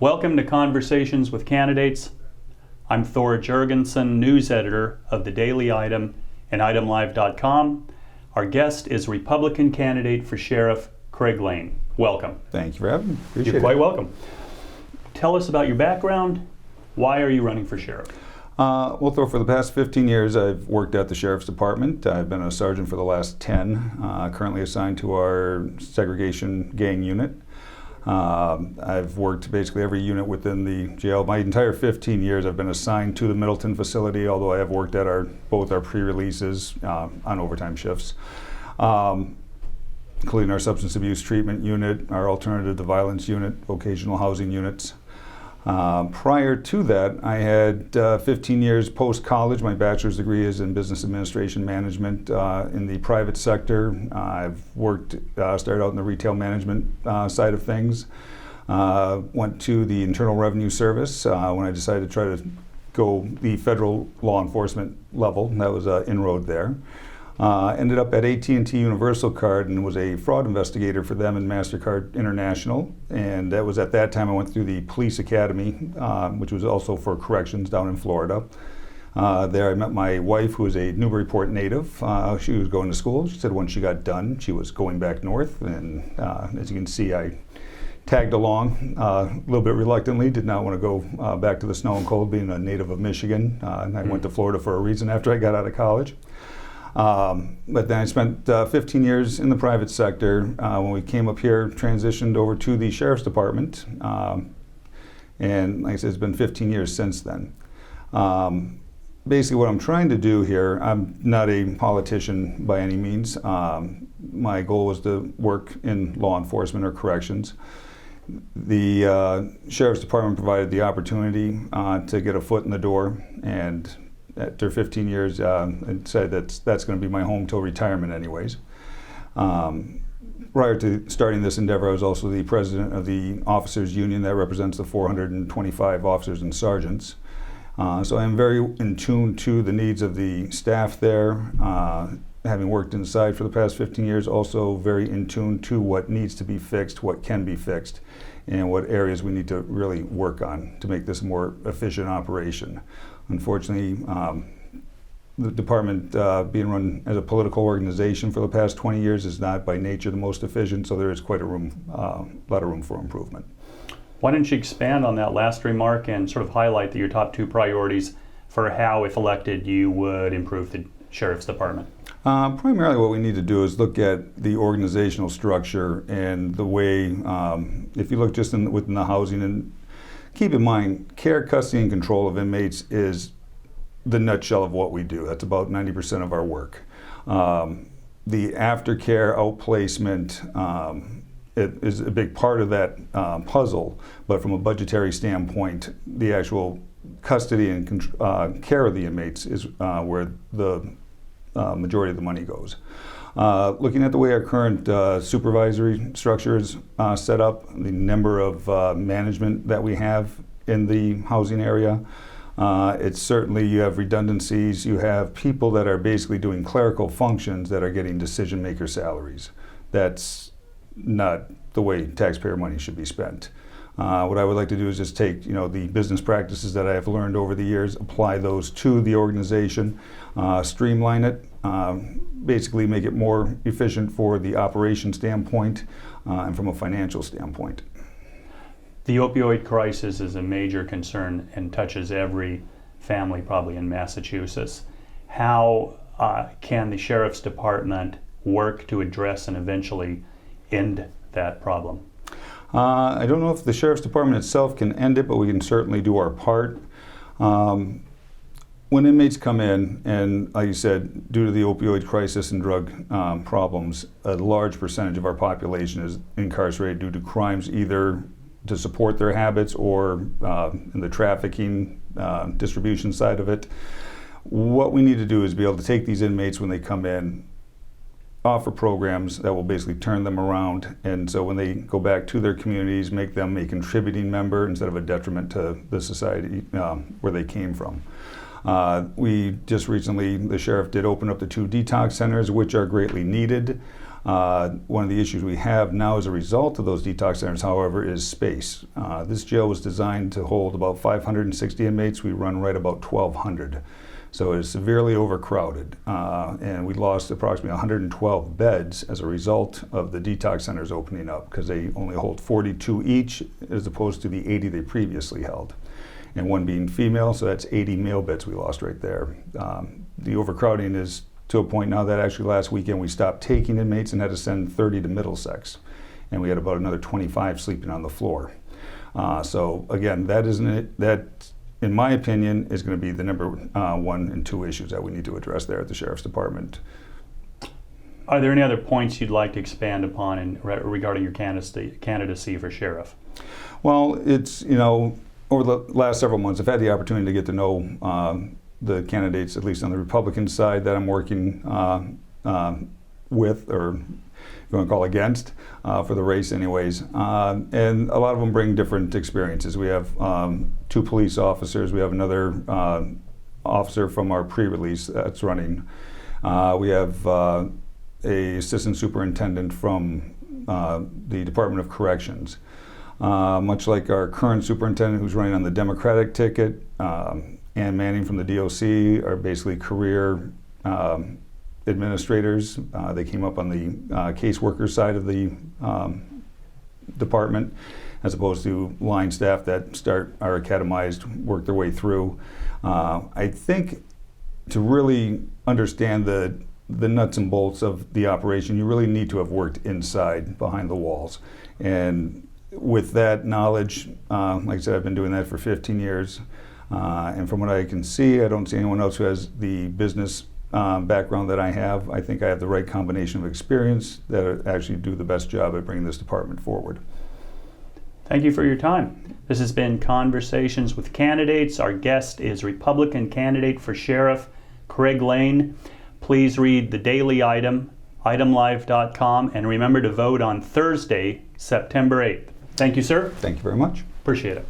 Welcome to Conversations with Candidates. I'm Thor Jourgensen, news editor of the Daily Item and itemlive.com. Our guest is Republican candidate for sheriff, Craig Lane. Welcome. Thank you for having me. Appreciate You're quite welcome. Tell us about your background. Why are you running for sheriff? Well, Thor, for the past 15 years, I've worked at the Sheriff's Department. I've been a sergeant for the last 10, currently assigned to our segregation gang unit. I've worked basically every unit within the jail. My entire 15 years, I've been assigned to the Middleton facility, although I have worked at both our pre-releases on overtime shifts, including our substance abuse treatment unit, our alternative to violence unit, vocational housing units. Prior to that, I had 15 years post-college. My bachelor's degree is in business administration management in the private sector. I've worked, started out in the retail management side of things. Went to the Internal Revenue Service when I decided to try to go the federal law enforcement level. That was an inroad there. Ended up at AT&T Universal Card and was a fraud investigator for them and MasterCard International. And that was at that time I went through the police academy, which was also for corrections down in Florida. There I met my wife, who is a Newburyport native. She was going to school. She said once she got done, she was going back north. And as you can see, I tagged along a little bit reluctantly, did not want to go back to the snow and cold, being a native of Michigan. And I went to Florida for a reason after I got out of college. But then I spent 15 years in the private sector. When we came up here, transitioned over to the Sheriff's Department. And like I said, it's been 15 years since then. Basically what I'm trying to do here, I'm not a politician by any means. My goal was to work in law enforcement or corrections. The Sheriff's Department provided the opportunity to get a foot in the door, and after 15 years, I'd say that's going to be my home till retirement anyways. Prior to starting this endeavor, I was also the president of the officers union that represents the 425 officers and sergeants. So I'm very in tune to the needs of the staff there. Having worked inside for the past 15 years, also very in tune to what needs to be fixed, what can be fixed, and what areas we need to really work on to make this a more efficient operation. Unfortunately, the department being run as a political organization for the past 20 years is not by nature the most efficient, so there is quite a lot of room for improvement. Why don't you expand on that last remark and sort of highlight your top two priorities for how, if elected, you would improve the Sheriff's Department? Primarily what we need to do is look at the organizational structure and the way, if you look just within the housing, and keep in mind, care, custody, and control of inmates is the nutshell of what we do. That's about 90% of our work. The aftercare, outplacement, it is a big part of that puzzle, but from a budgetary standpoint, the actual custody and care of the inmates is where the majority of the money goes. Looking at the way our current supervisory structure is set up, the number of management that we have in the housing area, it's certainly, you have redundancies, you have people that are basically doing clerical functions that are getting decision maker salaries. That's not the way taxpayer money should be spent. What I would like to do is just take the business practices that I have learned over the years, apply those to the organization, streamline it, basically make it more efficient for the operation standpoint and from a financial standpoint. The opioid crisis is a major concern and touches every family probably in Massachusetts. How can the Sheriff's Department work to address and eventually end that problem? I don't know if the Sheriff's Department itself can end it, but we can certainly do our part. When inmates come in, and like you said, due to the opioid crisis and drug problems, a large percentage of our population is incarcerated due to crimes either to support their habits or in the trafficking, distribution side of it. What we need to do is be able to take these inmates when they come in, offer programs that will basically turn them around, and so when they go back to their communities, make them a contributing member instead of a detriment to the society where they came from. We just recently, the sheriff did open up the 2 detox centers, which are greatly needed. One of the issues we have now as a result of those detox centers, however, is space. This jail was designed to hold about 560 inmates. We run right about 1,200. So it is severely overcrowded. And we lost approximately 112 beds as a result of the detox centers opening up, because they only hold 42 each as opposed to the 80 they previously held. And one being female, so that's 80 male beds we lost right there. The overcrowding is to a point now that actually last weekend we stopped taking inmates and had to send 30 to Middlesex. And we had about another 25 sleeping on the floor. So again, that in my opinion, is going to be the number 1 and 2 issues that we need to address there at the Sheriff's Department. Are there any other points you'd like to expand upon regarding your candidacy for sheriff? Well, it's, over the last several months, I've had the opportunity to get to know the candidates, at least on the Republican side, that I'm working with, or if you want to call against, for the race anyways. And a lot of them bring different experiences. We have 2 police officers. We have another officer from our pre-release that's running. We have a assistant superintendent from the Department of Corrections. Much like our current superintendent who's running on the Democratic ticket, Ann Manning from the DOC are basically career administrators. They came up on the caseworker side of the department, as opposed to line staff that are academized, work their way through. I think to really understand the nuts and bolts of the operation, you really need to have worked inside, behind the walls. And with that knowledge, like I said, I've been doing that for 15 years. And from what I can see, I don't see anyone else who has the business background that I have. I think I have the right combination of experience that actually do the best job at bringing this department forward. Thank you for your time. This has been Conversations with Candidates. Our guest is Republican candidate for sheriff, Craig Lane. Please read the daily item, itemlive.com, and remember to vote on Thursday, September 8th. Thank you, sir. Thank you very much. Appreciate it.